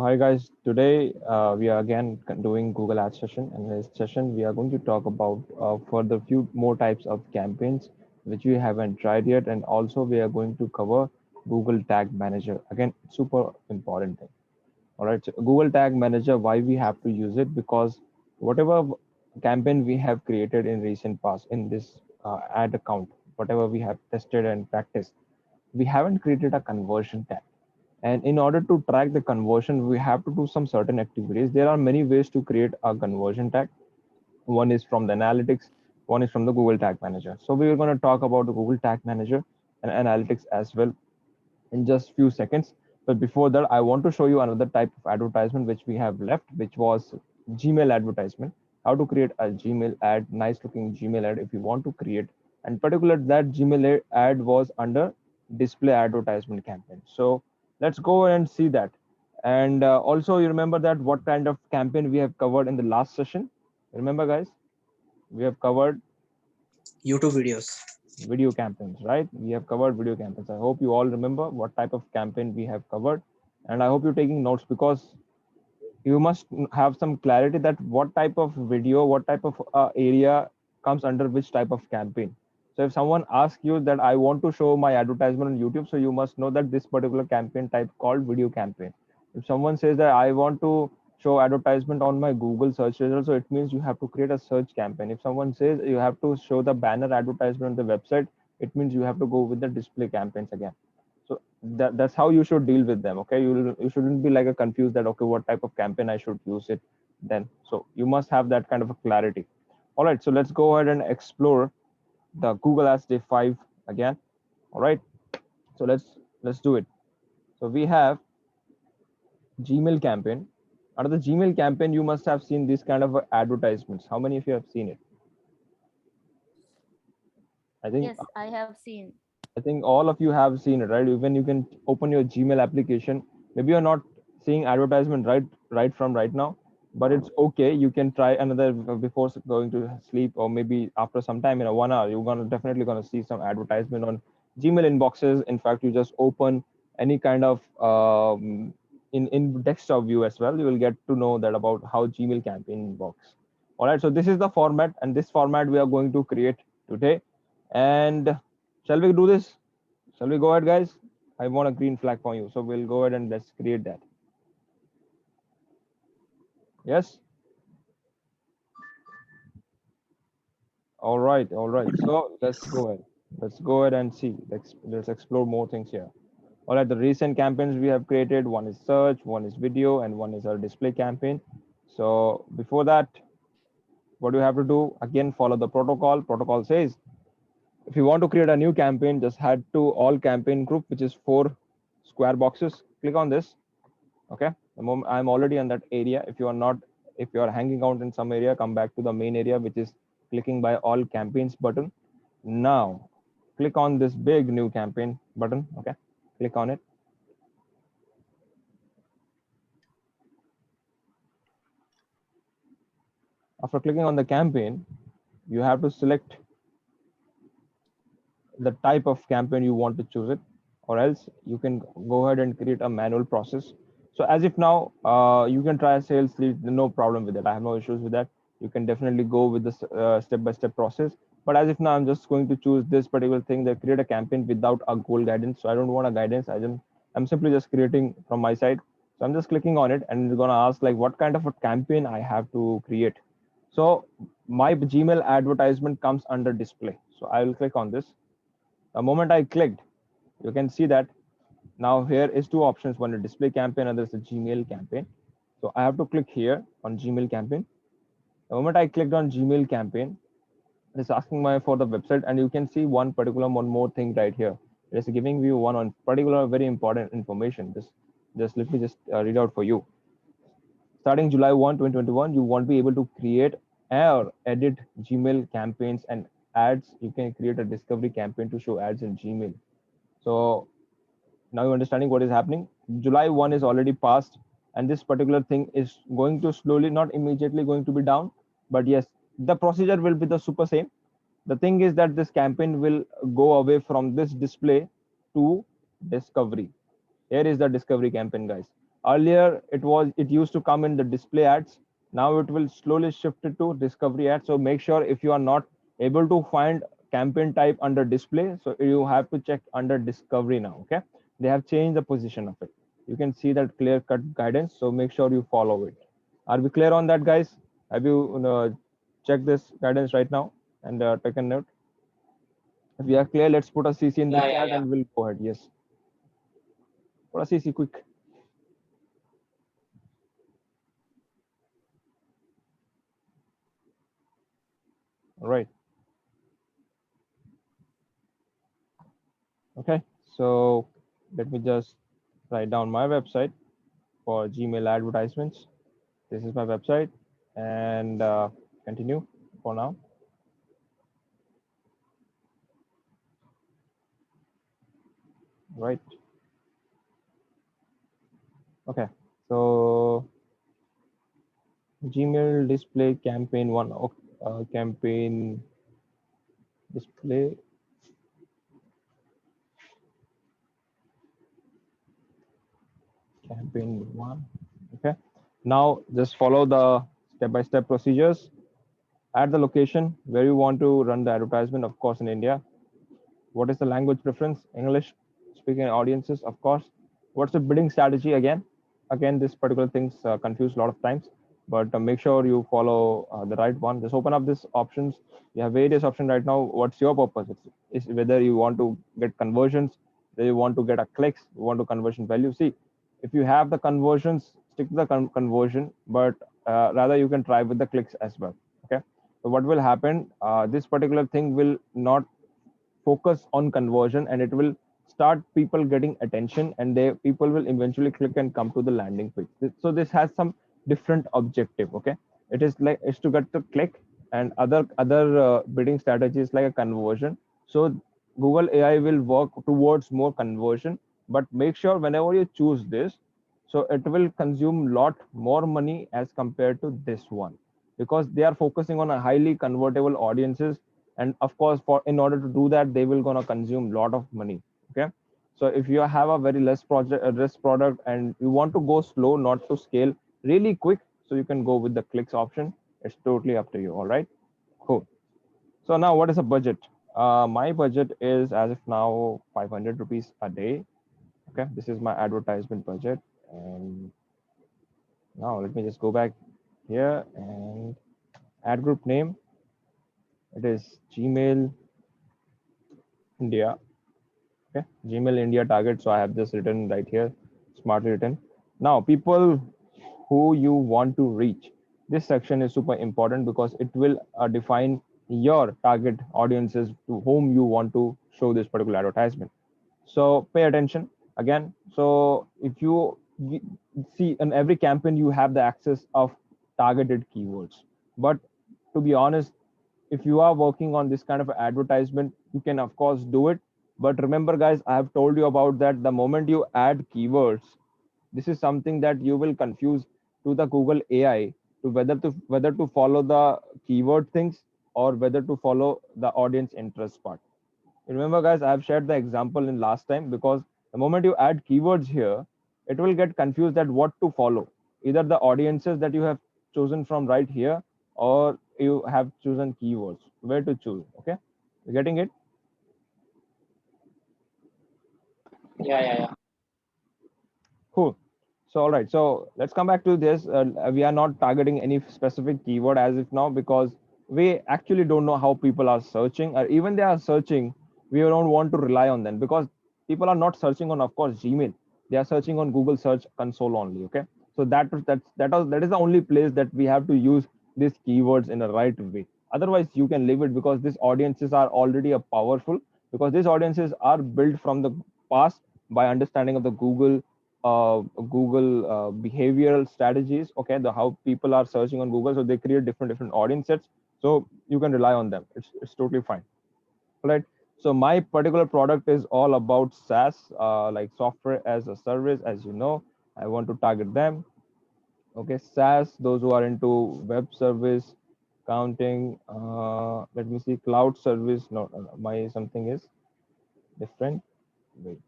Hi guys, today we are again doing Google Ads session, and in this session we are going to talk about further few more types of campaigns which we haven't tried yet, and also we are going to cover Google Tag Manager. Again, super important thing. All right, so Google Tag Manager, why we have to use it? Because whatever campaign we have created in recent past in this ad account, whatever we have tested and practiced, we haven't created a conversion tag, and in order to track the conversion we have to do some certain activities. There are many ways to create a conversion tag. One is from the analytics, one is from the Google Tag Manager. So we are going to talk about the Google Tag Manager and analytics as well in just few seconds. But before that, I want to show you another type of advertisement which we have left, which was Gmail advertisement. How to create a Gmail ad, nice looking Gmail ad if you want to create. And particular that Gmail ad was under display advertisement campaign. So let's go and see that. And also you remember that what kind of campaign we have covered in the last session. Remember guys, we have covered YouTube videos. video campaigns, right? We have covered video campaigns. I hope you all remember what type of campaign we have covered. And I hope you're taking notes, because you must have some clarity that what type of video, what type of area comes under which type of campaign. So if someone asks you that I want to show my advertisement on YouTube, so you must know that this particular campaign type called video campaign. If someone says that I want to show advertisement on my Google search results, so it means you have to create a search campaign. If someone says you have to show the banner advertisement on the website, it means you have to go with the display campaigns again. So that's how you should deal with them. Okay, you shouldn't be like a confused that okay, what type of campaign I should use it then. So you must have that kind of a clarity. All right, so let's go ahead and explore the Google Ads Day 5 again. All right, so let's do it. So we have Gmail campaign. Under the Gmail campaign, you must have seen this kind of advertisements. How many of you have seen it? I think Yes, I have seen. I think all of you have seen it, right? Even you can open your Gmail application. Maybe you're not seeing advertisement right from right now, but it's okay. You can try another before going to sleep, or maybe after some time in a 1 hour, you're gonna definitely gonna see some advertisement on Gmail inboxes. In fact, you just open any kind of in desktop view as well. You will get to know that about how Gmail campaign works. All right. So this is the format, and this format we are going to create today. And shall we do this? Shall we go ahead, guys? I want a green flag for you. So we'll go ahead and let's create that. Yes? All right, all right. So let's go ahead. Let's go ahead and see. Let's explore more things here. All right, the recent campaigns we have created, one is search, one is video, and one is our display campaign. So before that, what do you have to do? Again, follow the protocol. Protocol says if you want to create a new campaign, just head to all campaign group, which is 4 square boxes. Click on this. Okay, the moment I'm already on that area. If you are not, if you are hanging out in some area, come back to the main area, which is clicking by all campaigns button. Now click on this big new campaign button. Okay, click on it. After clicking on the campaign, you have to select the type of campaign you want to choose it, or else you can go ahead and create a manual process. So as if now you can try a sales lead, no problem with that. I have no issues with that. You can definitely go with this step-by-step process. But as if now I'm just going to choose this particular thing, that create a campaign without a goal guidance. So I don't want a guidance. I'm simply just creating from my side. So I'm just clicking on it, and it's gonna ask like what kind of a campaign I have to create. So my Gmail advertisement comes under display. So I will click on this. The moment I clicked, you can see that now here is two options, one is display campaign, other is a Gmail campaign. So I have to click here on Gmail campaign. The moment I clicked on Gmail campaign, it's asking my for the website, and you can see one more thing right here. It is giving you one on particular very important information. Just let me just read out for you. Starting July 1, 2021, you won't be able to create or edit Gmail campaigns and ads. You can create a discovery campaign to show ads in Gmail. So now you're understanding what is happening. July 1 is already passed, and this particular thing is going to slowly, not immediately going to be down, but yes, the procedure will be the super same. The thing is that this campaign will go away from this display to discovery. Here is the discovery campaign, guys. Earlier it used to come in the display ads. Now it will slowly shift it to discovery ads. So make sure if you are not able to find campaign type under display, so you have to check under discovery now. Okay, they have changed the position of it. You can see that clear cut guidance, so make sure you follow it. Are we clear on that, guys? Have you checked this guidance right now and taken note? If we are clear, let's put a CC in the Yeah, yeah, chat yeah. and we'll go ahead. Yes, put a CC quick. All right. Okay, so let me just write down my website for Gmail advertisements. This is my website, and continue for now. Right. Okay. So Gmail display campaign one. Campaign display campaign one. Okay. Now just follow the step-by-step procedures. Add the location where you want to run the advertisement, of course, in India. What is the language preference? English speaking audiences, of course. What's the bidding strategy again? Again, this particular things confuse a lot of times, but make sure you follow the right one. Just open up these options. You have various options right now. What's your purpose? It's whether you want to get conversions, whether you want to get a clicks, you want to conversion value. See, if you have the conversions, stick to the conversion, but rather you can try with the clicks as well. Okay. So what will happen? This particular thing will not focus on conversion, and it will start people getting attention, and they people will eventually click and come to the landing page. So this has some different objective. Okay, it is like is to get the click, and other bidding strategies like a conversion. So Google AI will work towards more conversion, but make sure whenever you choose this, so it will consume lot more money as compared to this one, because they are focusing on a highly convertible audiences, and of course for in order to do that they will gonna consume lot of money. Okay, so if you have a very less project less product and you want to go slow, not to scale really quick, so you can go with the clicks option. It's totally up to you. All right, cool. So now what is a budget? My budget is as of now 500 rupees a day. Okay, this is my advertisement budget. And now let me just go back here and ad group name. It is Gmail India. Okay, Gmail India target. So I have just written right here, smartly written. Now, people who you want to reach. This section is super important because it will define your target audiences to whom you want to show this particular advertisement. So pay attention again. So if you see in every campaign, you have the access of targeted keywords. But to be honest, if you are working on this kind of advertisement, you can of course do it. But remember, guys, I have told you about that. The moment you add keywords, this is something that you will confuse to the Google AI to whether to follow the keyword things or whether to follow the audience interest part. Remember, guys, I have shared the example in last time, because the moment you add keywords here, it will get confused that what to follow. Either the audiences that you have chosen from right here, or you have chosen keywords. Where to choose? Okay, you getting it? Yeah, yeah, yeah. Cool. So, all right. So let's come back to this. We are not targeting any specific keyword as of now, because we actually don't know how people are searching, or even they are searching, we don't want to rely on them, because people are not searching on, of course, Gmail. They are searching on Google Search Console only. Okay. So that is the only place that we have to use these keywords in the right way. Otherwise, you can leave it, because these audiences are already a powerful, because these audiences are built from the past by understanding of the Google behavioral strategies. Okay, the how people are searching on Google, so they create different audience sets. So you can rely on them. It's totally fine. All right. So my particular product is all about SaaS, like software as a service. As you know, I want to target them. Okay, SaaS, those who are into web service, counting. Let me see, cloud service. No, my something is different. Wait,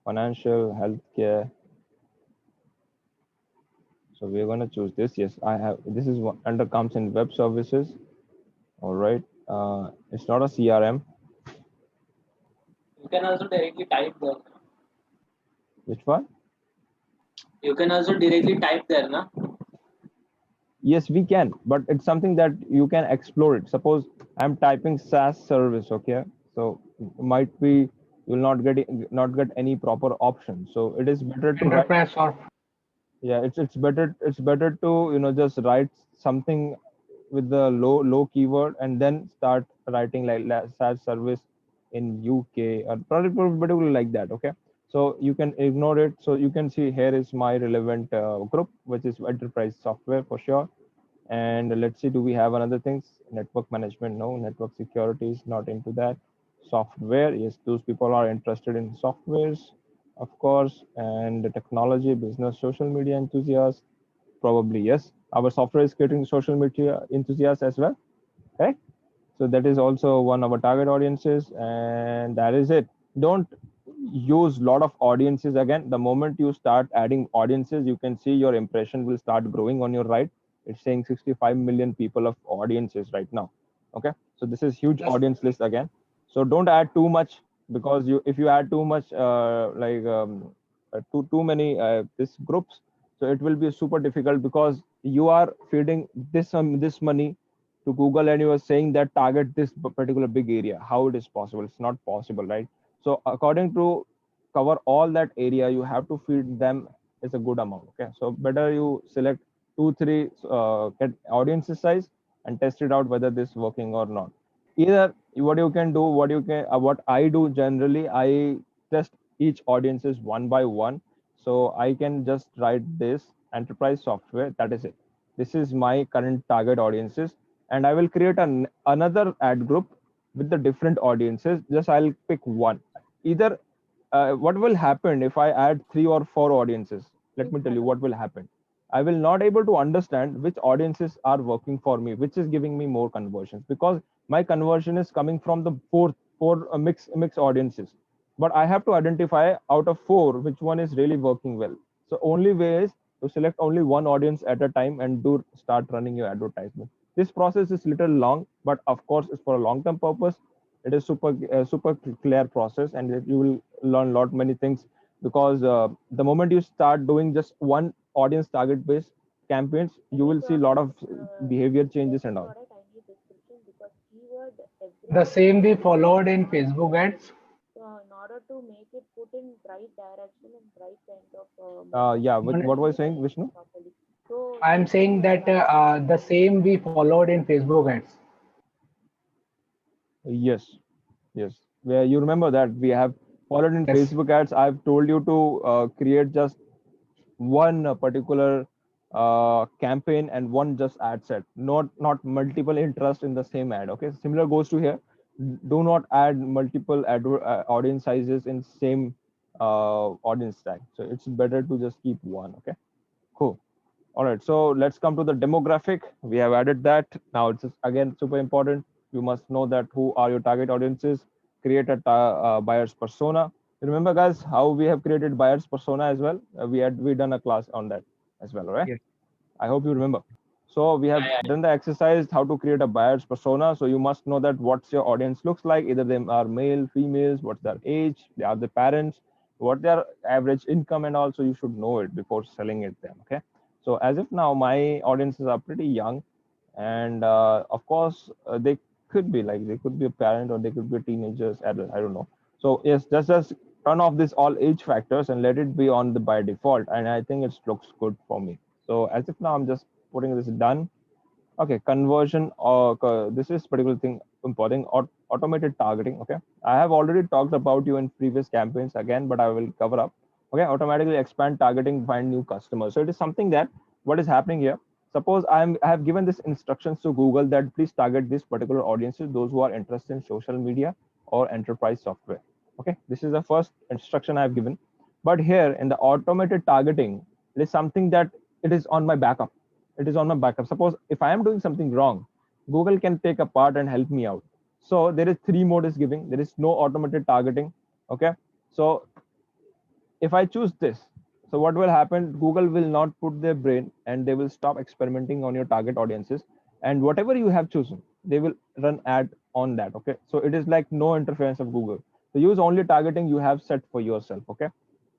financial, healthcare. So we're going to choose this. Yes, I have. This is what under comes in web services. All right. It's not a CRM. You can also directly type there. Which one? You can also directly type there, na? Yes, we can, but it's something that you can explore it. Suppose I'm typing SaaS service, okay? So might be you will not get any proper option. So it is better to write. Enterprise or Yeah, it's better to just write something with the low keyword and then start writing like SaaS service in UK or particularly like that. Okay, so you can ignore it. So you can see here is my relevant group, which is enterprise software for sure. And let's see, do we have another things? Network management? No. Network security is not into that. Software? Yes, those people are interested in softwares, of course. And the technology, business, social media enthusiasts? Probably yes. Our software is creating social media enthusiasts as well, correct? So that is also one of our target audiences, and that is it. Don't use lot of audiences. Again, the moment you start adding audiences, you can see your impression will start growing on your right. It's saying 65 million people of audiences right now. Okay, so this is huge just audience list again. So don't add too much, because you if you add too much too many this groups, so it will be super difficult, because you are feeding this money to Google, and you are saying that target this particular big area. How it is possible? It's not possible, right? So according to cover all that area, you have to feed them is a good amount. Okay, so better you select two, three get audience size and test it out whether this working or not. Either what you can do, what I do generally, I test each audiences one by one. So I can just write this enterprise software. That is it. This is my current target audiences, and I will create another ad group with the different audiences. Just I'll pick one. Either what will happen if I add three or four audiences? Let me tell you what will happen. I will not able to understand which audiences are working for me, which is giving me more conversions, because my conversion is coming from the four mix audiences. But I have to identify out of four which one is really working well. So only way is to select only one audience at a time and do start running your advertisement. This process is little long, but of course it's for a long term purpose. It is super clear process, and you will learn lot many things, because the moment you start doing just one audience target based campaigns, you will see a lot of behavior changes and all. the same we followed in Facebook ads. Yeah, Mon- what was I saying, Vishnu? I'm saying that the same we followed in Facebook ads. Yes, yes. Where you remember that we have followed in Yes. Facebook ads. I've told you to create just one particular campaign and one just ad set, not multiple interest in the same ad. Okay, similar goes to here. Do not add multiple audience sizes in same audience tag. So it's better to just keep one. Okay, cool. All right, so let's come to the demographic. We have added that. Now it's again super important. You must know that who are your target audiences. Create a buyer's persona. Remember, guys, how we have created buyer's persona as well. We done a class on that as well, all right? Yes. I hope you remember. So we have Yeah, yeah, done the exercise how to create a buyer's persona. So you must know that what's your audience looks like. Either they are male, females, what's their age, they are the parents, what their average income, and also you should know it before selling it them. Okay. So as if now my audiences are pretty young, and of course they could be like they could be a parent or they could be teenagers. I don't know. So yes, just turn off this all age factors and let it be on the by default, and I think it looks good for me. So as if now I'm just putting this done. Okay, conversion or this is particular thing important. Automated targeting. Okay, I have already talked about you in previous campaigns again, but I will cover up. Okay, automatically expand targeting, find new customers. So it is something that what is happening here. Suppose I have given this instructions to Google that please target this particular audiences, those who are interested in social media or enterprise software. Okay, this is the first instruction I have given. But here in the automated targeting, it is something that it is on my backup. It is on my backup. Suppose if I am doing something wrong, Google can take a part and help me out. So there is three mode is giving. There is no automated targeting. Okay, so if I choose this, So what will happen? Google will not put their brain and they will stop experimenting on your target audiences. And whatever you have chosen, they will run ad on that. Okay. So it is like no interference of Google. So use only targeting you have set for yourself. Okay.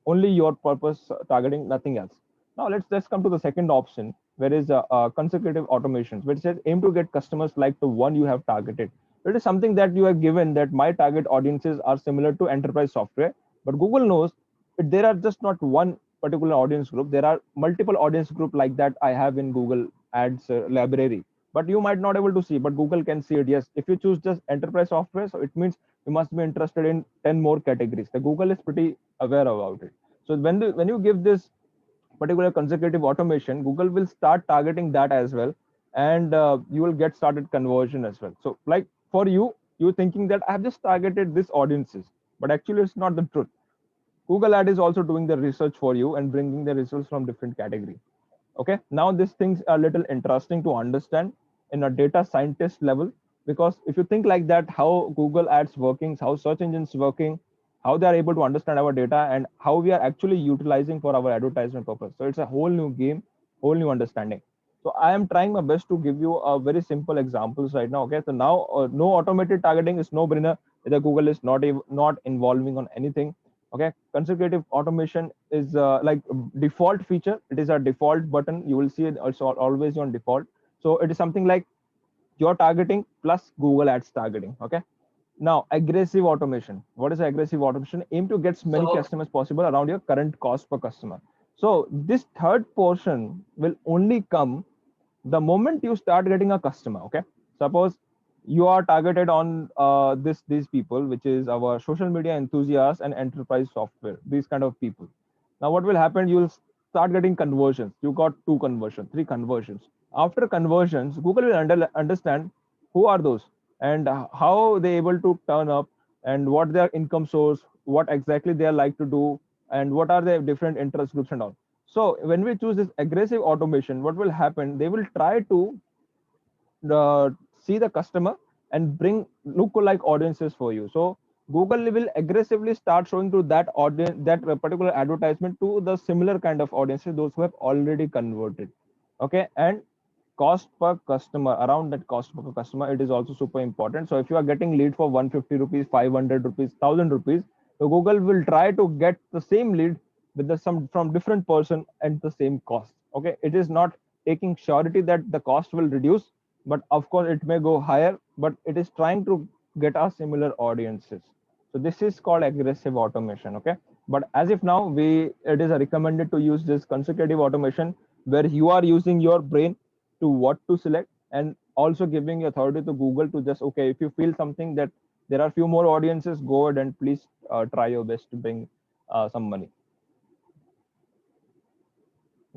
Only your purpose targeting, nothing else. Now let's come to the second option, where is consecutive automations, which says aim to get customers like the one you have targeted. It is something that you have given that my target audiences are similar to enterprise software, but Google knows there are just not one particular audience group. There are multiple audience group like that I have in Google Ads library, but you might not able to see, but Google can see it. Yes, if you choose just enterprise software, so it means you must be interested in 10 more categories. The Google is pretty aware about it. So when you give this particular consecutive automation, Google will start targeting that as well, and you will get started conversion as well. So like for you, you thinking that I have just targeted this audiences, but actually it's not the truth. Google Ad is also doing the research for you and bringing the results from different category. Okay, now these things are a little interesting to understand in a data scientist level, because if you think like that, how Google Ads working, how search engines working, how they are able to understand our data, and how we are actually utilizing for our advertisement purpose. So it's a whole new game, whole new understanding. So I am trying my best to give you a very simple examples right now. Okay, so now no automated targeting is no brainer. The Google is not involving on anything. Okay, consecutive automation is like default feature. It is a default button, you will see it also always on default. So it is something like your targeting plus Google Ads targeting. Okay, now aggressive automation. What is aggressive automation? Aim to get as many So customers possible around your current cost per customer. So this third portion will only come the moment you start getting a customer. Okay, suppose you are targeted on these people, which is our social media enthusiasts and enterprise software, these kind of people. Now what will happen? You'll start getting conversions. You got 2 conversions, 3 conversions. After conversions, Google will understand who are those, and how they able to turn up, and what their income source, what exactly they are like to do, and what are their different interest groups and all. So when we choose this aggressive automation, what will happen? They will try to see the customer and bring look-alike audiences for you. So Google will aggressively start showing to that audience, that particular advertisement, to the similar kind of audiences, those who have already converted. Okay, and cost per customer, around that cost per customer, it is also super important. So if you are getting lead for 150 rupees, 500 rupees, 1000 rupees, so Google will try to get the same lead with the some from different person and the same cost. Okay, it is not taking surety that the cost will reduce, but of course it may go higher, but it is trying to get us similar audiences. So this is called aggressive automation. Okay, but as if now it is recommended to use this consecutive automation, where you are using your brain to what to select, and also giving authority to Google to just, okay, if you feel something that there are few more audiences, go ahead and please try your best to bring some money.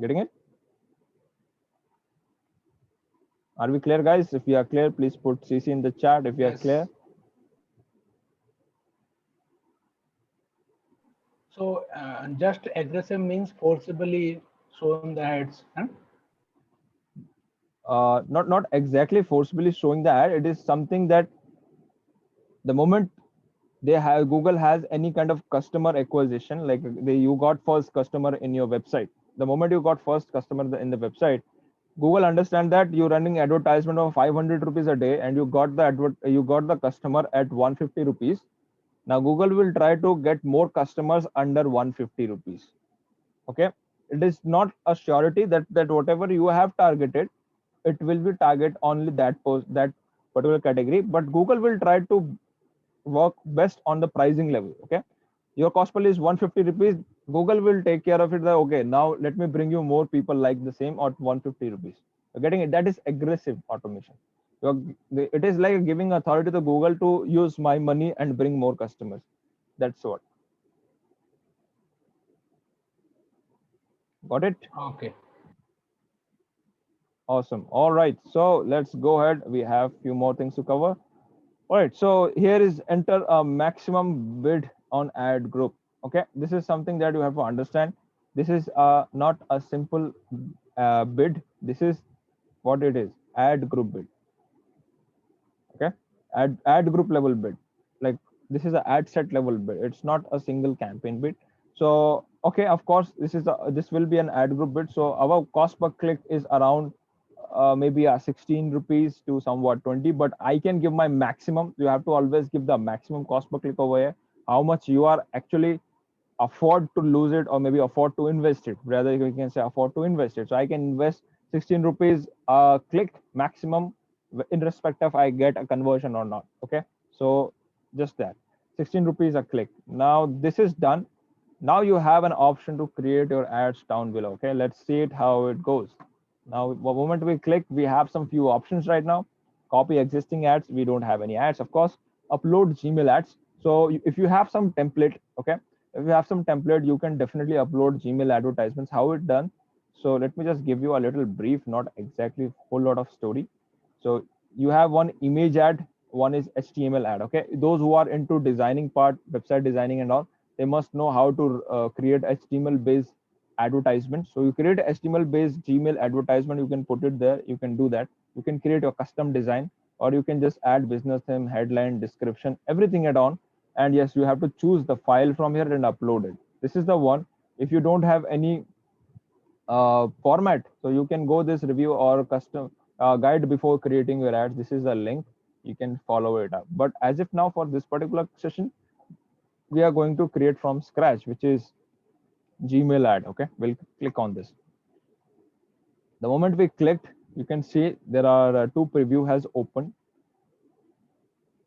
Getting it? Are we clear, guys? If we are clear, please put CC in the chat if you are Yes. clear. So just aggressive means forcibly showing the ads. Huh? Not exactly forcibly showing the ad. It is something that the moment they have, Google has any kind of customer acquisition, like you got first customer in your website. The moment you got first customer in the website, Google understand that you're running advertisement of 500 rupees a day, and you got the customer at 150 rupees. Now Google will try to get more customers under 150 rupees. Okay, it is not a surety that whatever you have targeted, it will be target only that particular category, but Google will try to work best on the pricing level. Okay, your cost per lead is 150 rupees. Google will take care of it, that okay, now let me bring you more people like the same at 150 rupees. You're getting it? That is aggressive automation. It is like giving authority to Google to use my money and bring more customers. That's what. Got it? Okay. Awesome. All right, so let's go ahead. We have few more things to cover. All right, so here is enter a maximum bid on ad group. Okay, this is something that you have to understand. This is not a simple bid. This is what it is: ad group bid. Okay, ad group level bid. Like this is a ad set level bid. It's not a single campaign bid. So Okay, of course, this will be an ad group bit. So our cost per click is around maybe 16 rupees to somewhat 20, but I can give my maximum. You have to always give the maximum cost per click over here, how much you are actually afford to lose it, or maybe afford to invest it. Rather, you can say afford to invest it. So I can invest 16 rupees a click maximum, in respect of I get a conversion or not. Okay, so just that, 16 rupees a click. Now this is done. Now you have an option to create your ads down below. Okay, let's see it how it goes. Now the moment we click, we have some few options right now. Copy existing ads, we don't have any ads, of course. Upload Gmail ads. So if you have some template, okay, if you have some template, you can definitely upload Gmail advertisements. How it done? So let me just give you a little brief, not exactly a whole lot of story. So you have one image ad, one is HTML ad. Okay, those who are into designing part, website designing and all, they must know how to create HTML based advertisement. So you create HTML based Gmail advertisement, you can put it there, you can do that. You can create your custom design, or you can just add business name, headline, description, everything add on. And yes, you have to choose the file from here and upload it. This is the one. If you don't have any format, so you can go this review or custom guide before creating your ads. This is a link, you can follow it up. But as if now for this particular session, we are going to create from scratch, which is Gmail ad. Okay, we'll click on this. The moment we clicked, you can see there are two preview has opened.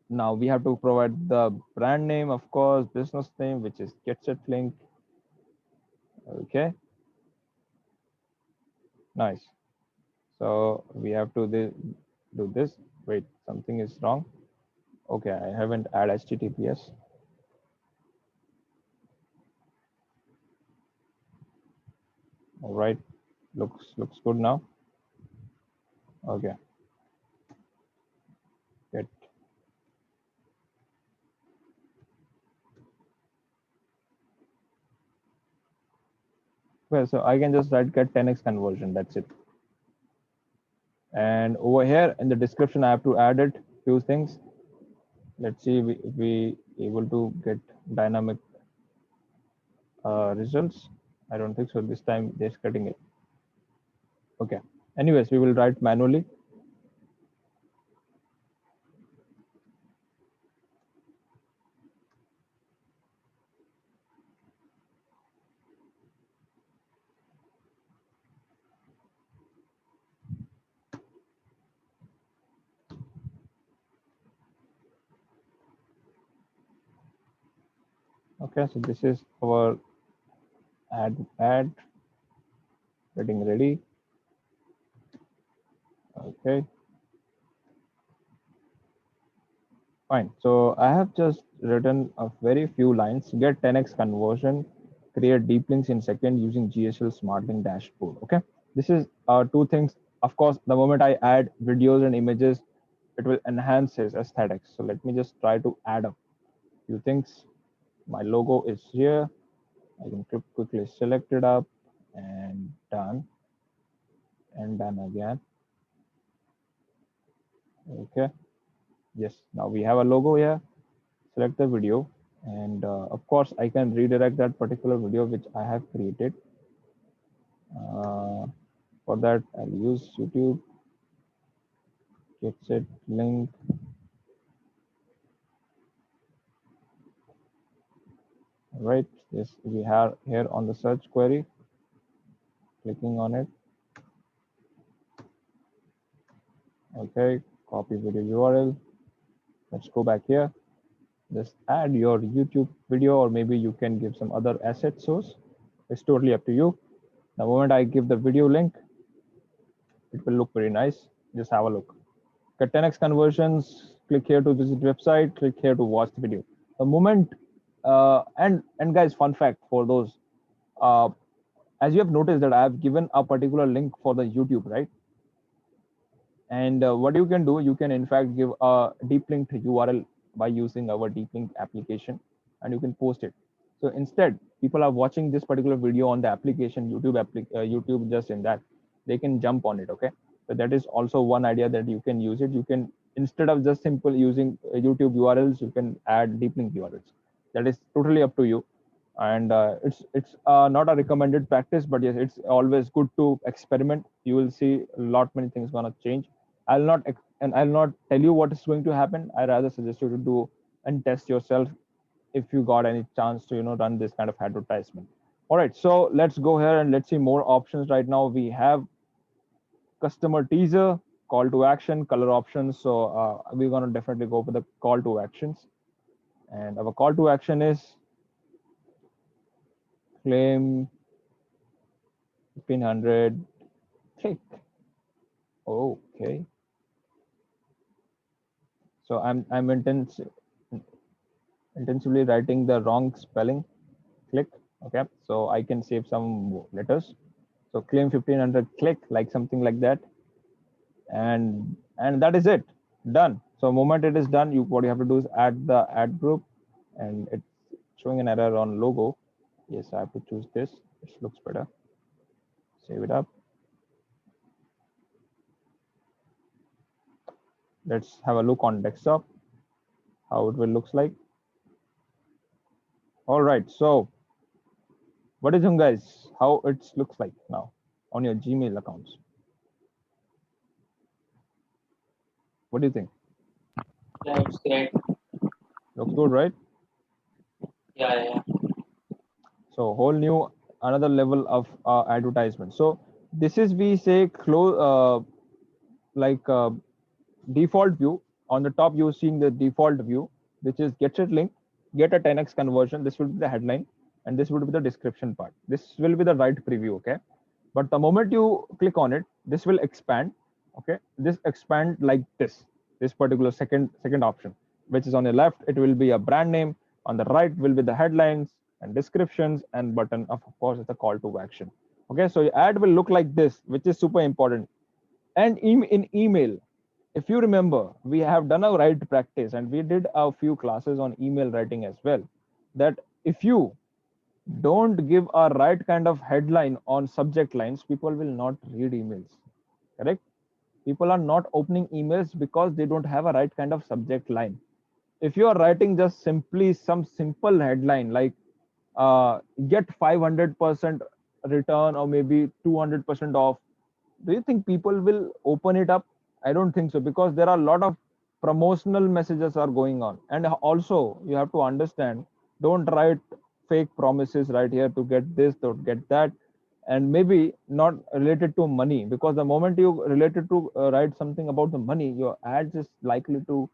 Now we have to provide the brand name, of course, business name, which is get set link. Okay, nice. So we have to do this. Wait, something is wrong. Okay, I haven't add HTTPS. All right, looks good now. Okay, get. Well, so I can just write get 10x conversion. That's it. And over here in the description, I have to add it few things. Let's see if we able to get dynamic results. I don't think so. This time they're cutting it. Okay. Anyways, we will write manually. Okay, so this is our ad getting ready. Okay, fine. So I have just written a very few lines. Get 10x conversion, create deep links in second using GSL Smart Link dashboard. Okay, this is two things. Of course, the moment I add videos and images, it will enhance his aesthetics. So let me just try to add a few things. My logo is here. I can quickly select it up and done again. Okay, yes, now we have a logo here. Select the video, and of course I can redirect that particular video which I have created. For that I'll use YouTube, get set link. Right, yes, we have here on the search query, clicking on it. Okay, copy video URL. Let's go back here. Just add your YouTube video, or maybe you can give some other asset source. It's totally up to you. The moment I give the video link, it will look very nice. Just have a look. Get 10x conversions. Click here to visit website. Click here to watch the video. The moment and guys, fun fact for those, uh, as you have noticed that I have given a particular link for the YouTube, right? And what you can do, you can in fact give a deep linked URL by using our deep link application, and you can post it. So instead, people are watching this particular video on the application, YouTube, just in that they can jump on it. Okay, so that is also one idea that you can use it. You can, instead of just simple using YouTube URLs, you can add deep link URLs. That is totally up to you. and it's not a recommended practice, but yes, it's always good to experiment. You will see a lot many things gonna change. I'll not tell you what is going to happen. I rather suggest you to do and test yourself if you got any chance to run this kind of advertisement. All right, so let's go here and let's see more options. Right now we have customer teaser, call to action, color options. So we're gonna definitely go for the call to actions, and our call to action is claim 1500 click. Okay, so I'm intensively writing the wrong spelling. Click. Okay, so I can save some letters. So claim 1500 click, like something like that, and that is it. Done. So moment it is done, you what you have to do is add the ad group, and it's showing an error on logo. Yes, I have to choose this. It looks better. Save it up. Let's have a look on desktop how it will looks like. All right, so what is it, guys? How it looks like now on your Gmail accounts? What do you think? Yeah, it's great. Looks good, right? Yeah. So whole new another level of advertisement. So this is we say close like default view. On the top you're seeing the default view, which is get it link, get a 10x conversion. This will be the headline, and this would be the description part. This will be the right preview. Okay, but the moment you click on it, this will expand. Okay, this expand like this particular second option, which is on the left, it will be a brand name. On the right will be the headlines and descriptions, and button of course it's a call to action. Okay, so your ad will look like this, which is super important. And in email, if you remember, we have done a right practice and we did a few classes on email writing as well, that if you don't give a right kind of headline on subject lines, people will not read emails. Correct? People are not opening emails because they don't have a right kind of subject line. If you are writing just simply some simple headline like get 500% return or maybe 200% off, do you think people will open it up? I don't think so, because there are a lot of promotional messages are going on. And also you have to understand, don't write fake promises right here to get this, to get that, and maybe not related to money, because the moment you related to write something about the money, your ads is likely to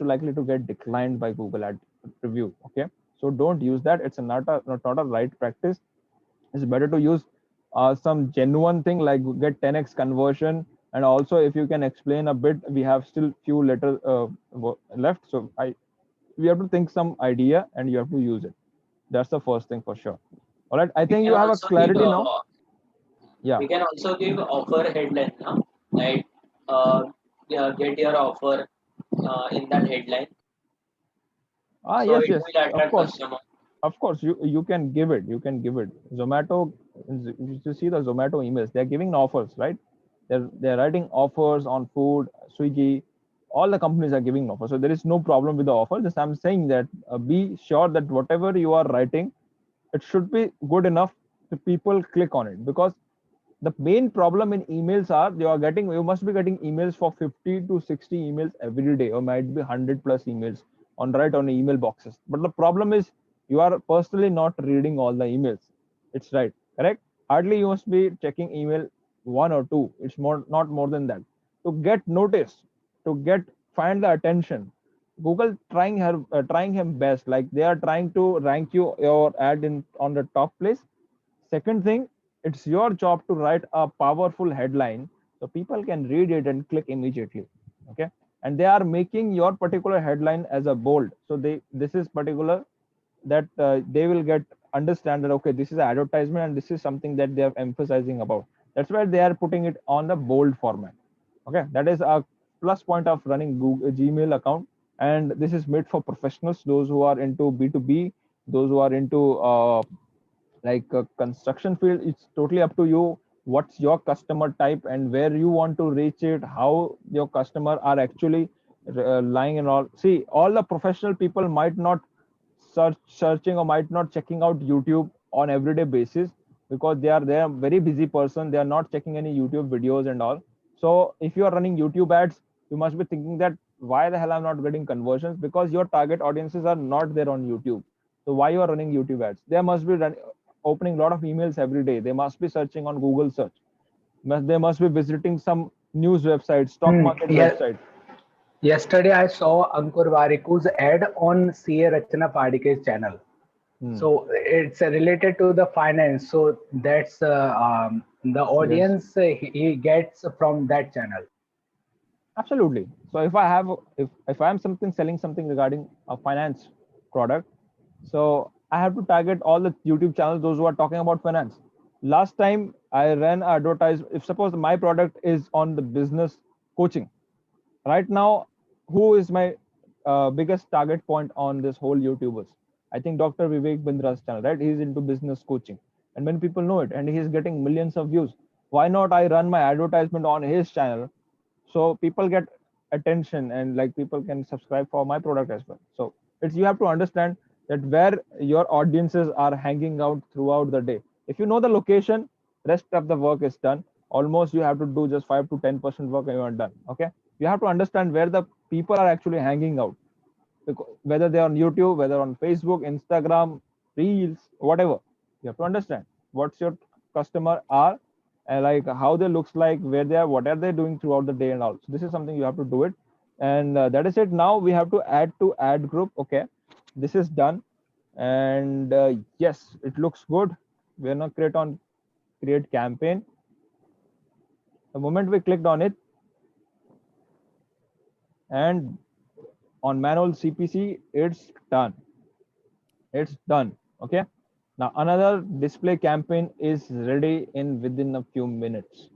likely to get declined by Google ad review. Okay, so don't use that. It's not a right practice. It's better to use some genuine thing like get 10x conversion. And also if you can explain a bit, we have still few letters left, so I we have to think some idea and you have to use it. That's the first thing for sure. All right, I We think can you have a also give clarity now. Yeah. we can also give offer headline now, like yeah, get your offer in that headline, so Yes, it yes, will of attract course. customer. Of course, you can give it. You can give it. Zomato, you see the Zomato emails. They're giving offers, right? They're writing offers on food, Swiggy. All the companies are giving offers, so there is no problem with the offer. Just I'm saying that be sure that whatever you are writing, it should be good enough to people click on it. Because the main problem in emails are you must be getting emails for 50 to 60 emails every day, or might be 100 plus emails on email boxes. But the problem is you are personally not reading all the emails. It's right, correct? Hardly you must be checking email one or two. It's more, not more than that, to get noticed, to get find the attention. Google trying him best, like they are trying to rank your ad in on the top place. Second thing, it's your job to write a powerful headline so people can read it and click immediately. Okay, and they are making your particular headline as a bold, so this is particular, that they will get understand that okay, this is an advertisement and this is something that they are emphasizing about. That's why they are putting it on the bold format. Okay, that is a plus point of running Google Gmail account. And this is made for professionals, those who are into B2B, those who are into like construction field. It's totally up to you what's your customer type and where you want to reach it, how your customer are actually lying and all. See, all the professional people might not searching or might not checking out YouTube on everyday basis, because they are a very busy person. They are not checking any YouTube videos and all. So if you are running YouTube ads, you must be thinking that why the hell I'm not getting conversions, because your target audiences are not there on YouTube. So why you are running YouTube ads? They must be opening a lot of emails every day. They must be searching on Google search. They must be visiting some news websites, stock market Yeah. websites. Yesterday, I saw Ankur Wariku's ad on CA Rachana Padike's channel. Hmm. So it's related to the finance. So that's the Yes. audience he gets from that channel. Absolutely. So if I am something selling something regarding a finance product, so I have to target all the YouTube channels those who are talking about finance. Last time I ran advertise, if suppose my product is on the business coaching, right now, who is my biggest target point on this whole YouTubers? I think Dr. Vivek Bindra's channel, right? He's into business coaching, and many people know it, and he's getting millions of views. Why not I run my advertisement on his channel, so people get attention, and like people can subscribe for my product as well. So it's, you have to understand that where your audiences are hanging out throughout the day. If you know the location, rest of the work is done. Almost you have to do just 5 to 10% work and you are done. Okay, you have to understand where the people are actually hanging out, whether they're on YouTube, whether on Facebook, Instagram, Reels, whatever. You have to understand what's your customer are, and like how they looks like, where they are, what are they doing throughout the day and all. So this is something you have to do it, and that is it. Now we have to add to ad group. Okay, this is done, and yes, it looks good. We're gonna create campaign. The moment we clicked on it, and on manual CPC, it's done. It's done. Okay, now another display campaign is ready in within a few minutes.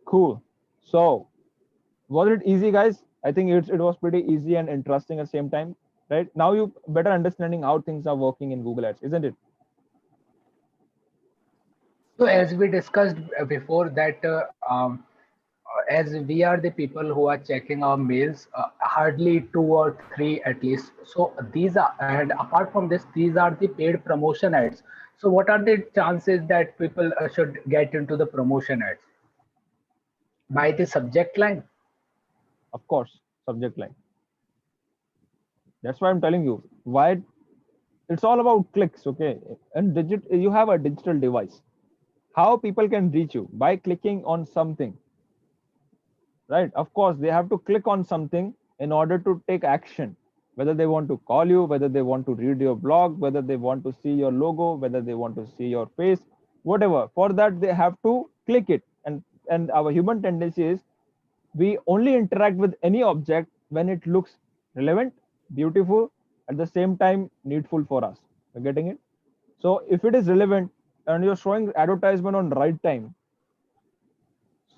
Cool. So was it easy, guys? I think it was pretty easy and interesting at the same time, right? Now you better understanding how things are working in Google Ads, isn't it? So as we discussed before that, as we are the people who are checking our mails, hardly two or three at least. So these are, and apart from this, these are the paid promotion ads. So what are the chances that people should get into the promotion ads? By the subject line? Of course, subject line. That's why I'm telling you why. It's all about clicks, okay? And you have a digital device. How people can reach you? By clicking on something, right? Of course, they have to click on something in order to take action, whether they want to call you, whether they want to read your blog, whether they want to see your logo, whether they want to see your face, whatever. For that, they have to click it. And our human tendency is, we only interact with any object when it looks relevant, beautiful, at the same time needful for us. You're getting it? So if it is relevant and you're showing advertisement on right time,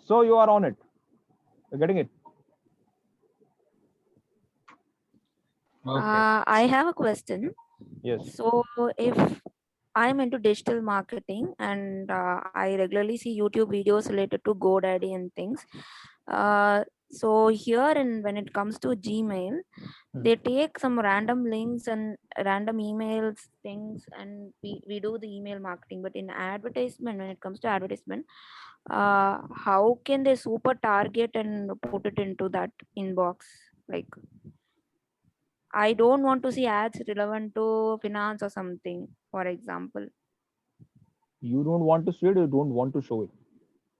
so you are on it. You're getting it? Okay. I have a question. Yes. So, if I'm into digital marketing and I regularly see YouTube videos related to GoDaddy and things, so here and when it comes to Gmail, they take some random links and random emails things, and we do the email marketing. But in advertisement, when it comes to advertisement, how can they super target and put it into that inbox? Like, I don't want to see ads relevant to finance or something, for example. You don't want to see it, you don't want to show it.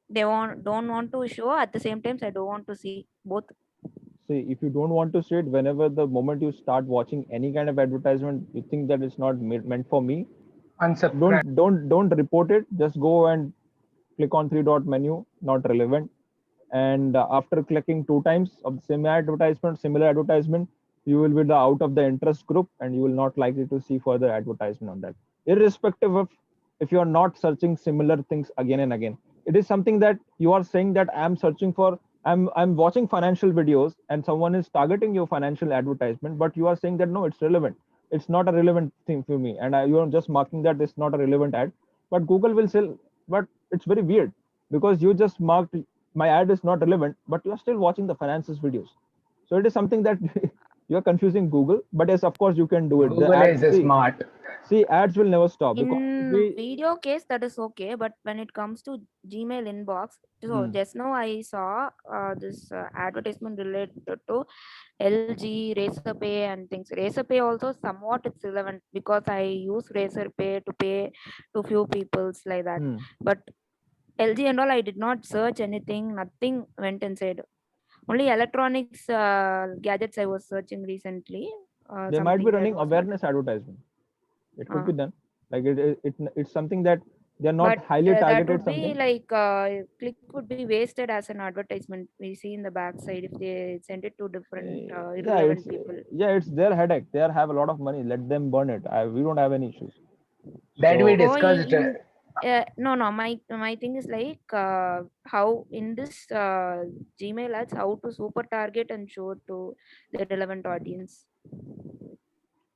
They don't want to show, at the same time I don't want to see both. See, if you don't want to see it, whenever the moment you start watching any kind of advertisement, you think that it's not meant for me, Unsubscribe. don't report it. Just go and click on three dot menu, not relevant. And after clicking two times of the similar advertisement, you will be the out of the interest group, and you will not likely to see further advertisement on that, irrespective of if you are not searching similar things again and again. It is something that you are saying that I'm searching for, I'm watching financial videos, and someone is targeting your financial advertisement, but you are saying that no, it's relevant. It's not a relevant thing for me, and you are just marking that it's not a relevant ad. But Google will still, but it's very weird, because you just marked my ad is not relevant, but you're still watching the finances videos. So it is something that you're confusing Google. But yes, of course you can do it. The Google ads, is smart. see, ads will never stop because In video case, that is okay, but when it comes to Gmail inbox, so Hmm. just now I saw this advertisement related to LG, Razorpay, and things. Razorpay also somewhat it's relevant because I use Razorpay to pay to few peoples like that. Hmm. But LG and all, I did not search anything. Nothing went inside. Only electronics gadgets I was searching recently. They might be Something that running was not. awareness advertisement. It could be Uh, done. Like it's something that they're not but highly that targeted would be something. like click would be wasted as an advertisement. We see in the backside if they send it to different Yeah, irrelevant people. it's their headache. They have a lot of money. Let them burn it. We don't have any issues. That we So So discussed. no, my thing is like how in this Gmail ads how to super target and show to the relevant audience.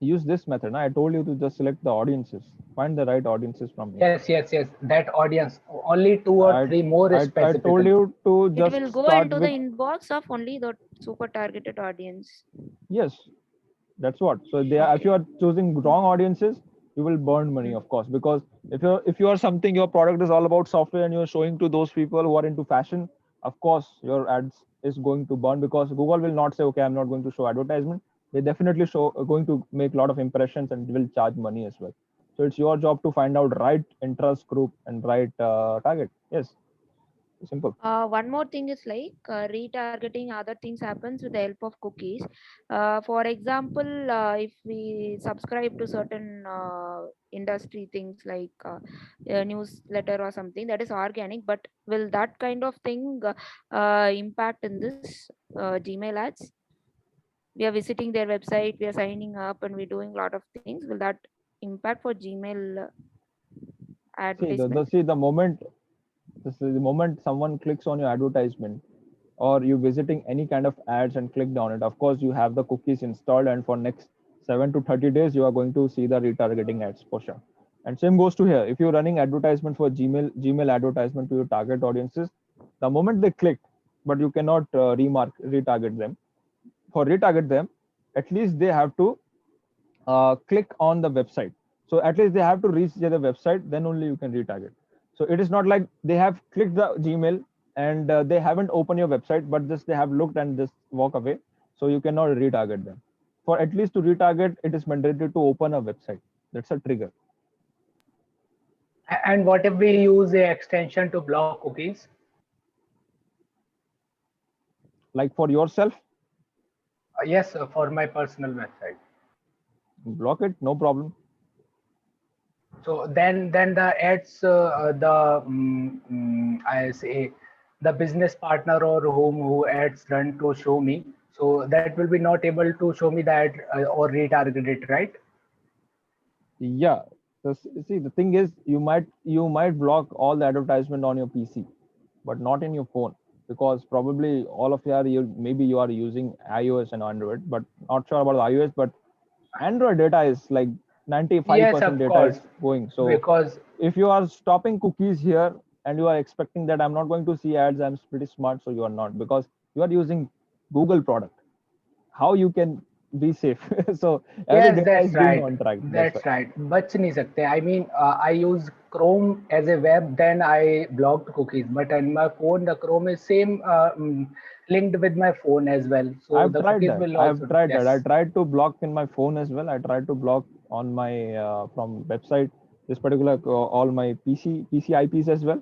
use this method. I told you to just select the audiences. Find the right audiences from here. Yes. That audience, only two or I three more I told specifically. you to It just will go start into the with inbox of only the super targeted audience. yes. That's what. So if Okay. you are choosing wrong audiences, you will burn money, Mm. of course. Because if you are something, your product is all about software, and you're showing to those people who are into fashion, of course your ads is going to burn because Google will not say, okay, I'm not going to show advertisement. They definitely going to make a lot of impressions and will charge money as well. So it's your job to find out right interest group and right target. Yes, simple. One more thing is like retargeting. Other things happens with the help of cookies. For example, if we subscribe to certain industry things like a newsletter or something that is organic, but will that kind of thing impact in this Gmail ads? We are visiting their website, we are signing up, and we're doing a lot of things. Will that impact for Gmail See advertisement? the moment this is the moment someone clicks on your advertisement or you visiting any kind of ads and clicked on it, of course you have the cookies installed, and for next 7 to 30 days you are going to see the retargeting ads for sure. And same goes to here. If you're running advertisement for Gmail advertisement to your target audiences, the moment they click, but you cannot retarget them. For retarget them, at least they have to click on the website. So at least they have to reach the website, then only you can retarget. So it is not like they have clicked the Gmail and they haven't opened your website, but just they have looked and just walk away. So you cannot retarget them. For at least to retarget, it is mandatory to open a website. That's a trigger. And what if we use a extension to block cookies? Like for yourself, Yes, for my personal website. block it, no problem. So then the ads, I say the business partner or who ads run to show me. So that will be not able to show me that or retarget it, right? Yeah. So see, the thing is, you might block all the advertisement on your PC, but not in your phone, because probably all of maybe you are using iOS and Android, but not sure about the iOS. But Android data is like Yes, 95% of data course, is going. So because if you are stopping cookies here and you are expecting that I'm not going to see ads, I'm pretty smart. So you are not, because you are using Google product. How you can be safe? So every yes, data that's is being right. on track. That's why. That's right. बच नहीं सकते. I mean, I use Chrome as a web, then I blocked cookies. But on my phone, the Chrome is same linked with my phone as well. So I've the tried cookies that. will I've also tried that. I yes. tried to block in my phone as well. I tried to block on my from website this particular all my PC IPs as well.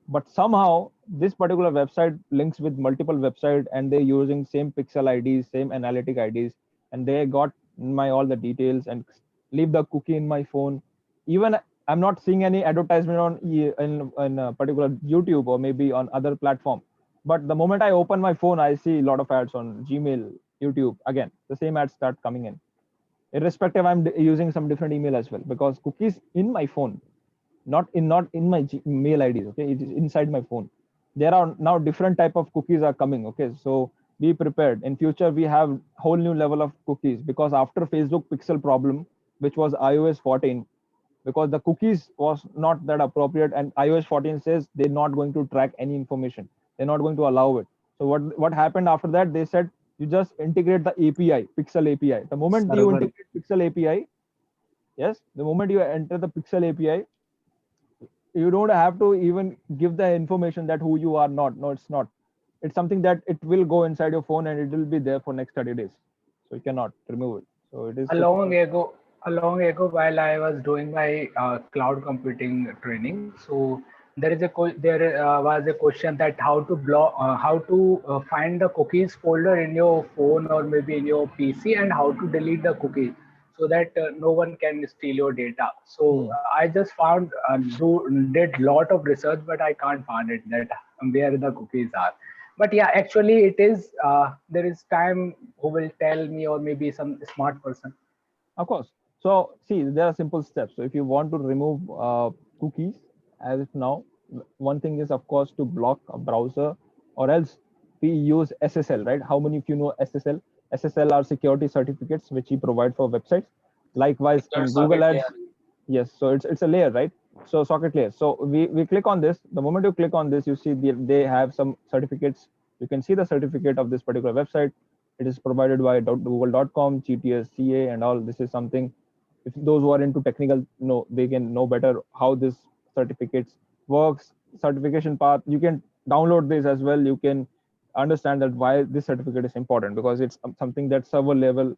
But somehow this particular website links with multiple website and they're using same pixel IDs, same analytic IDs, and they got my all the details and leave the cookie in my phone. Even I'm not seeing any advertisement on in a particular YouTube or maybe on other platform, but the moment I open my phone, I see a lot of ads on Gmail, YouTube. Again, the same ads start coming in. Irrespective, I'm using some different email as well, because cookies in my phone, not in my mail IDs. Okay, it is inside my phone. There are now different type of cookies are coming. Okay, so be prepared. In future, we have whole new level of cookies, because after Facebook Pixel problem, which was iOS 14, because the cookies was not that appropriate, and iOS 14 says they're not going to track any information, they're not going to allow it. So what happened after that, they said You just integrate the API, Pixel API. The moment you Server. integrate Pixel API, yes, the moment you enter the Pixel API, you don't have to even give the information that who you are not. No, it's not. It's something that it will go inside your phone and it will be there for next 30 days. So you cannot remove it. So it is a super. long ago a long ago while I was doing my cloud computing training, so there was a question that how to find the cookies folder in your phone or maybe in your PC, and how to delete the cookies so that no one can steal your data. So Hmm. I just found did lot of research, but I can't find it that where the cookies are. But yeah, actually it is there is time who will tell me, or maybe some smart person. Of course. So see, there are simple steps. So if you want to remove cookies, as of now, one thing is of course to block a browser, or else we use SSL, right? How many of you know SSL? SSL are security certificates which we provide for websites. Likewise, Secure in Google socket layer. Ads, yes. So it's a layer, right? So socket layer. So we click on this. The moment you click on this, you see they have some certificates. You can see the certificate of this particular website. It is provided by google.com, GTS, CA, and all. This is something, if those who are into technical, know, they can know better how this certificates works, certification path. You can download this as well. You can understand that why this certificate is important, because it's something that server level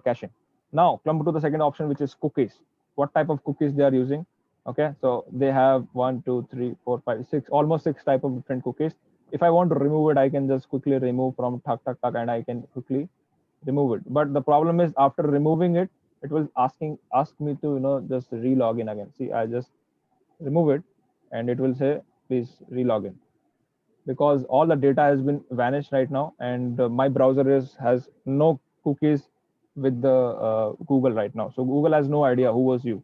caching. Now come to the second option, which is cookies. What type of cookies they are using? Okay, so they have one, two, three, four, five, six, almost six type of different cookies. If I want to remove it, I can just quickly remove from tuck, and I can quickly remove it. But the problem is, after removing it, it will ask me to just re-log in again. See, I just remove it, and it will say please re-log in, because all the data has been vanished right now, and my browser is has no cookies with the Google right now. So Google has no idea who was you.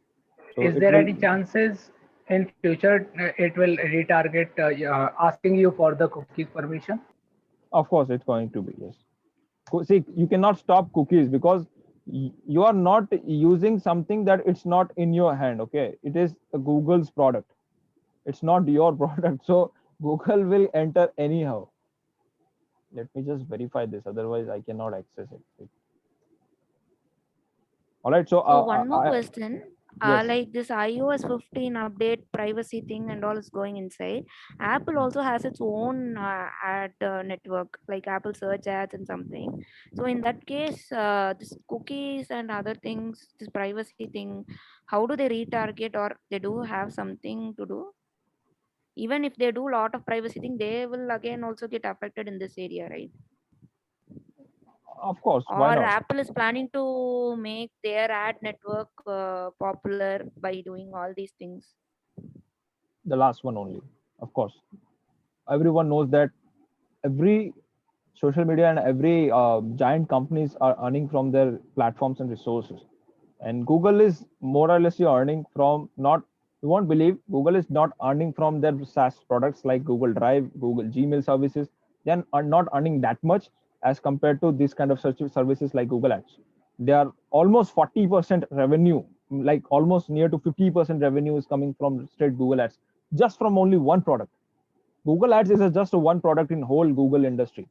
So Is it there will, any chances in future it will retarget asking you for the cookie permission? of course, it's going to be, yes. See, you cannot stop cookies, because you are not using something that it's not in your hand. Okay, it is Google's product, it's not your product. So Google will enter anyhow. Let me just verify this, otherwise I cannot access it. All right, so So one more I, question. yes, Like this iOS 15 update privacy thing and all is going inside. Apple also has its own ad network, like Apple Search ads and something. So in that case, this cookies and other things, this privacy thing, how do they retarget, or they do have something to do? Even if they do a lot of privacy thing, they will again also get affected in this area, right? of course, why Or not? Apple is planning to make their ad network popular by doing all these things. The last one only, of course. Everyone knows that every social media and every giant companies are earning from their platforms and resources, and Google is more or less earning from, not, you won't believe, Google is not earning from their SaaS products like Google Drive, Google Gmail services. They are not earning that much as compared to this kind of search services like Google Ads. They are almost 40% revenue, like almost near to 50% revenue is coming from straight Google Ads, just from only one product. Google Ads is just a one product in whole Google industry.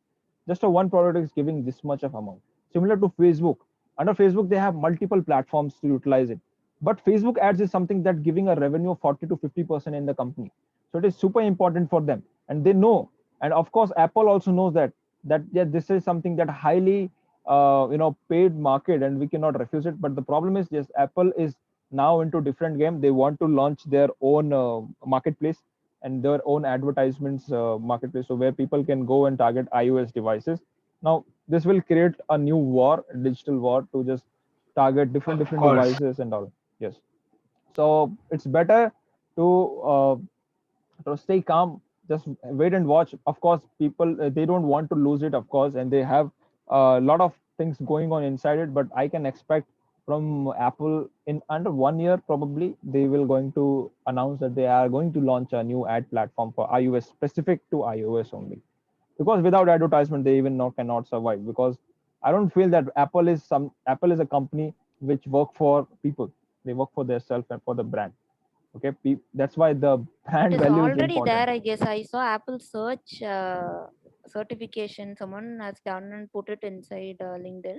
Just a one product is giving this much of amount. Similar to Facebook. Under Facebook, they have multiple platforms to utilize it. But Facebook ads is something that giving a revenue of 40 to 50% in the company. So it is super important for them. And they know. And of course, Apple also knows that yeah, this is something that highly paid market, and we cannot refuse it. But the problem is, yes, Apple is now into different game. They want to launch their own marketplace and their own advertisements marketplace, so where people can go and target iOS devices. Now this will create a new war, digital war, to just target Of different course. devices and all. Yes, so it's better to stay calm, just wait and watch. Of course, people they don't want to lose it, of course, and they have a lot of things going on inside it. But I can expect from Apple, in under 1 year probably, they will going to announce that they are going to launch a new ad platform for iOS, specific to iOS only, because without advertisement they even now cannot survive. Because I don't feel that Apple is a company which work for people. They work for their self and for the brand. Okay, that's why the It brand is value is already important. there, I guess. I saw Apple search certification someone has done and put it inside LinkedIn.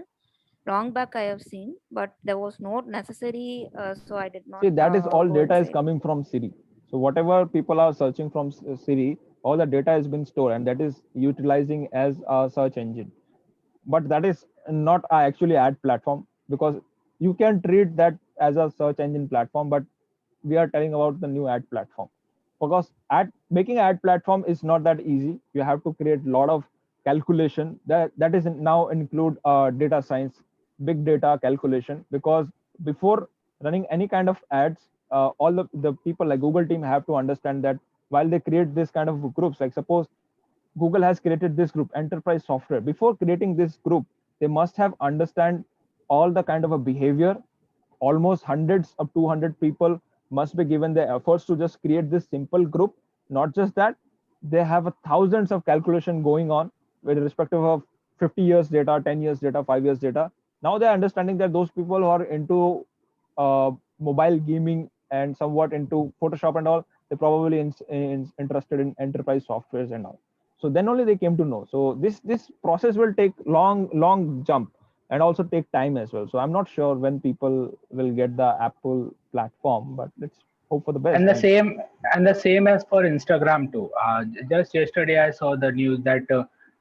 Long back I have seen, but there was no necessary, so I did not See, that is all go data is inside. coming from Siri. So whatever people are searching from Siri, all the data has been stored, and that is utilizing as a search engine. But that is not a actually ad platform, because you can treat that as a search engine platform, but we are telling about the new ad platform, because ad making ad platform is not that easy. You have to create a lot of calculation that is now include data science, big data calculation, because before running any kind of ads, all the people like Google team have to understand that while they create this kind of groups, like suppose Google has created this group, enterprise software. Before creating this group, they must have understand all the kind of a behavior. Almost hundreds of 200 people must be given the efforts to just create this simple group. Not just that, they have thousands of calculation going on with respective of 50 years data, 10 years data, 5 years data. Now they're understanding that those people who are into mobile gaming and somewhat into Photoshop and all, they're probably interested in enterprise softwares and all. So then only they came to know. So this process will take long jump, and also take time as well. So I'm not sure when people will get the Apple platform, but let's hope for the best. And the And same and the same as for Instagram too. Just yesterday I saw the news that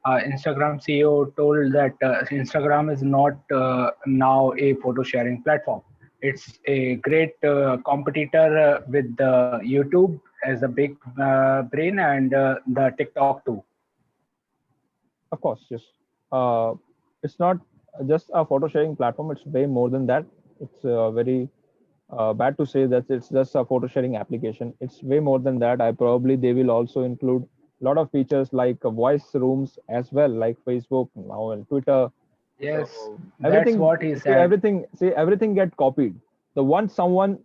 Instagram CEO told that Instagram is not now a photo sharing platform. It's a great competitor with YouTube as a big brain, and the TikTok too. of course, yes, uh, it's not just a photo sharing platform. It's way more than that. It's very bad to say that it's just a photo sharing application. It's way more than that. I probably they will also include a lot of features like voice rooms as well, like Facebook now and Twitter. Yes, So that's what he said. everything get copied. The once someone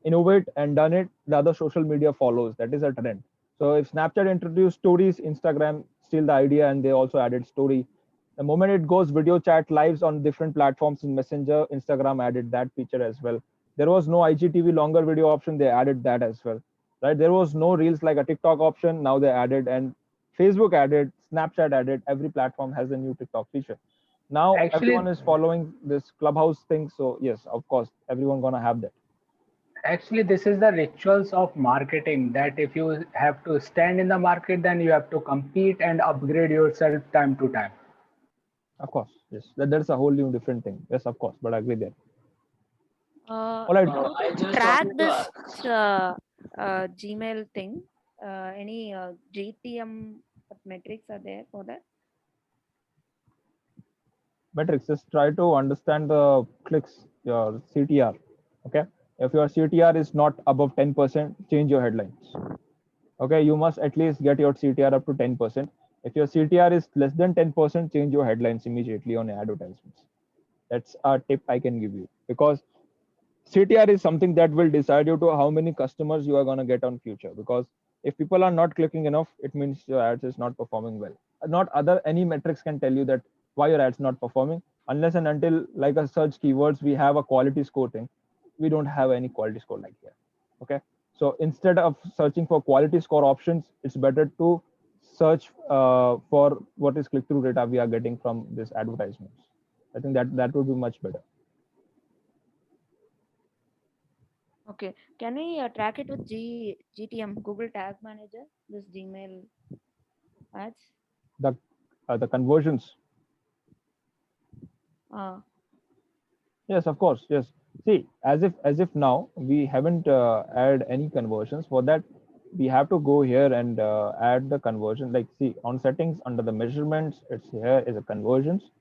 innovate and done it, the other social media follows. That is a trend. So if Snapchat introduced stories, Instagram steal the idea and they also added story. The moment it goes video chat lives on different platforms in Messenger, Instagram added that feature as well. There was no IGTV longer video option, they added that as well. Right? There was no reels like a TikTok option, now they added, and Facebook added, Snapchat added. Every platform has a new TikTok feature. Now everyone Actually, is following this Clubhouse thing, so yes, of course, everyone gonna have that. Actually, this is the rituals of marketing, that if you have to stand in the market, then you have to compete and upgrade yourself time to time. Of course, yes, that's a whole new different thing. Yes, of course, but I agree there. All right. How to I just track wanted to this ask. Gmail thing? Any GTM metrics are there for that? Metrics, just try to understand the clicks, your CTR. Okay. If your CTR is not above 10%, change your headlines. Okay. You must at least get your CTR up to 10%. If your CTR is less than 10%, change your headlines immediately on advertisements. That's a tip I can give you, because CTR is something that will decide you to how many customers you are going to get on future. Because if people are not clicking enough, it means your ads is not performing well. Not other any metrics can tell you that why your ads not performing, unless and until like a search keywords we have a quality score thing. We don't have any quality score like here. Okay, so instead of searching for quality score options, it's better to search for what is click through data we are getting from this advertisements. I think that would be much better. Okay. Can we track it with GTM, Google Tag Manager, this Gmail ads? The conversions. Uh, Yes, of course. Yes. See, as if now we haven't add any conversions. For that, we have to go here and add the conversion. Like, see, on settings under the measurements, it's here is a conversions.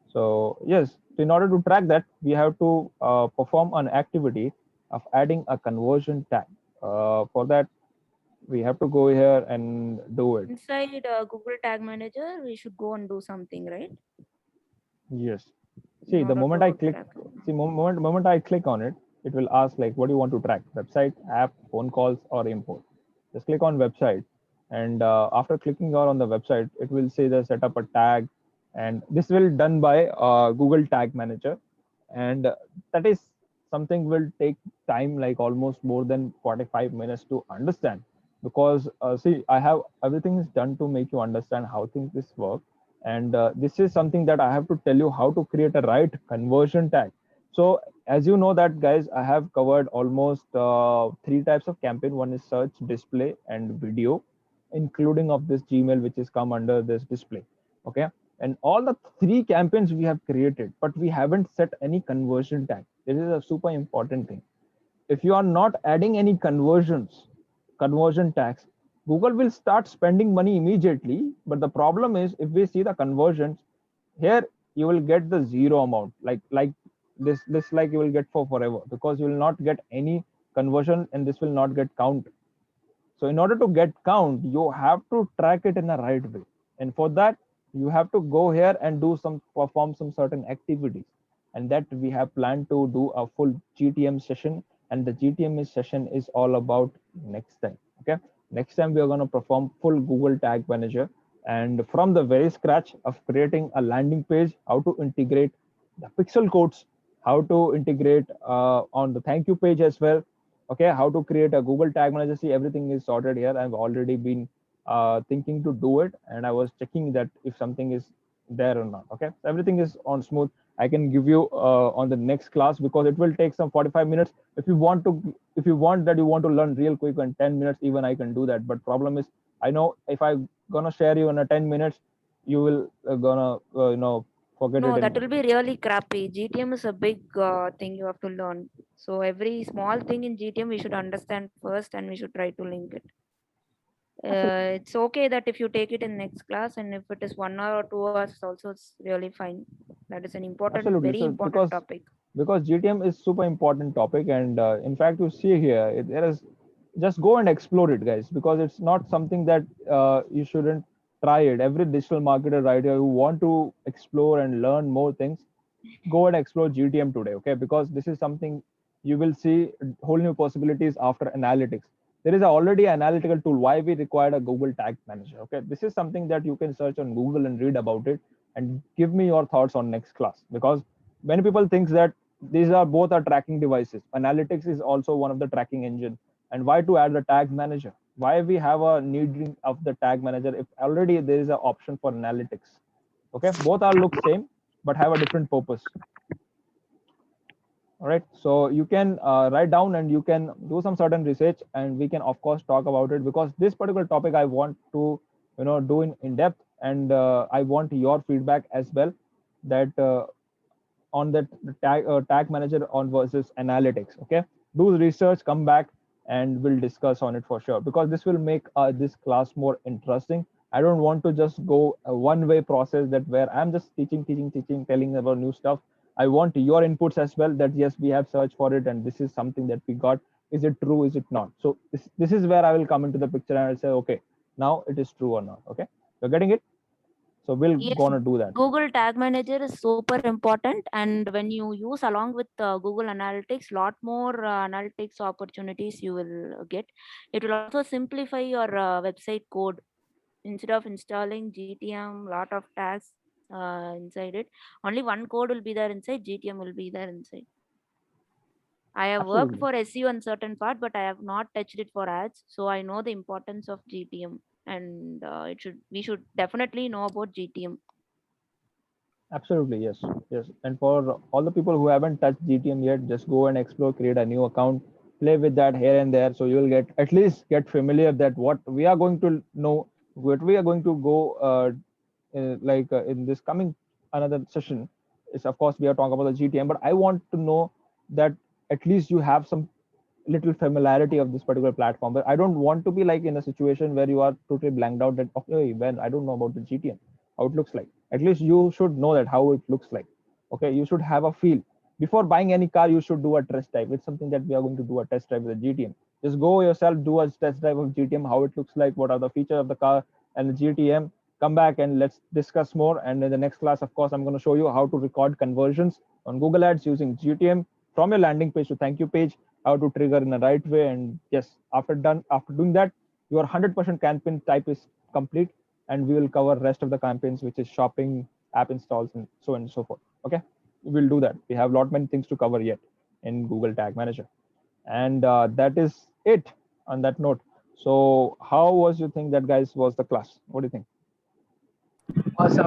So yes, in order to track that, we have to perform an activity of adding a conversion tag. For that, we have to go here and do it. inside Google Tag Manager, we should go and do something, right? Yes. In See, the order moment I to click, track. see, moment I click on it, it will ask like, what do you want to track? Website, app, phone calls, or import. Just click on website, and after clicking on the website, it will say the set up a tag, and this will done by Google Tag Manager, and that is something will take time like almost more than 45 minutes to understand. because see, I have everything is done to make you understand how things this work, and this is something that I have to tell you how to create a right conversion tag. So as you know that guys, I have covered almost three types of campaign. One is search, display, and video, including of this Gmail, which is come under this display. Okay, and all the three campaigns we have created, but we haven't set any conversion tag. This is a super important thing. If you are not adding any conversion tax, Google will start spending money immediately. But the problem is, if we see the conversions here, you will get the zero amount, like this like you will get for forever, because you will not get any conversion and this will not get count. So in order to get count, you have to track it in a right way. And for that, you have to go here and perform some certain activities. And that we have planned to do a full GTM session. And the GTM session is all about next time. Okay. Next time we are going to perform full Google Tag Manager, and from the very scratch of creating a landing page, how to integrate the pixel codes, how to integrate on the thank you page as well. Okay, how to create a Google Tag Manager. See, everything is sorted here. I've already been thinking to do it, and I was checking that if something is there or not. Okay, so everything is on smooth. I can give you on the next class, because it will take some 45 minutes. If you want that, you want to learn real quick in 10 minutes, even I can do that. But problem is, I know if I gonna share you in a 10 minutes, you will gonna forget No, it that in. will be really crappy. GTM is a big thing you have to learn. So every small thing in GTM we should understand first, and we should try to link it. It's okay that if you take it in next class, and if it is 1 hour or 2 hours, also it's really fine. That is an important, Absolutely. very So important topic. because GTM is super important topic, and in fact you see here there is, just go and explore it guys, because it's not something that you shouldn't try it. Every digital marketer right here who want to explore and learn more things, go and explore GTM today, okay? Because this is something you will see whole new possibilities after analytics. There is already an analytical tool. Why we required a Google Tag Manager? Okay, this is something that you can search on Google and read about it, and give me your thoughts on next class. Because many people think that these are both are tracking devices. Analytics is also one of the tracking engine. And why to add the Tag Manager? Why we have a need of the Tag Manager if already there is an option for analytics? Okay, both are look same but have a different purpose. All right, so you can write down and you can do some certain research, and we can of course talk about it, because this particular topic I want to do in depth, and I want your feedback as well, that on that tag manager on versus analytics. Okay, do research, come back, and we'll discuss on it for sure, because this will make this class more interesting. I don't want to just go a one way process, that where I'm just teaching, telling about new stuff. I want your inputs as well, that yes, we have searched for it and this is something that we got. Is it true, is it not? So this is where I will come into the picture, and I'll say, okay, now it is true or not. Okay, you're getting it? So we'll Yes, gonna do that. Google Tag Manager is super important, and when you use along with Google Analytics, lot more analytics opportunities you will get. It will also simplify your website code. Instead of installing GTM, lot of tags inside it, only one code will be there inside. GTM will be there inside. I have worked Absolutely. for SEO on certain part, but I have not touched it for ads, so I know the importance of GTM, and we should definitely know about GTM. Absolutely, yes, yes. And for all the people who haven't touched GTM yet, just go and explore, create a new account, play with that here and there, so you will get at least get familiar that what we are going to know, what we are going to go in this coming another session is, of course, we are talking about the GTM, but I want to know that at least you have some little familiarity of this particular platform. But I don't want to be like in a situation where you are totally blanked out, that okay, when I don't know about the GTM, how it looks like. At least you should know that how it looks like. Okay, you should have a feel. Before buying any car, you should do a test drive. It's something that we are going to do a test drive with the GTM. Just go yourself, do a test drive of GTM, how it looks like, what are the features of the car and the GTM. Come back and let's discuss more. And in the next class, of course, I'm going to show you how to record conversions on Google Ads using GTM from your landing page to thank you page, how to trigger in the right way. And yes, after doing that, your 100% campaign type is complete, and we will cover rest of the campaigns, which is shopping, app installs, and so on and so forth. Okay, we'll do that. We have a lot many things to cover yet in Google Tag Manager, and that is it on that note. So how was you think that, guys, was the class? What do you think? Awesome.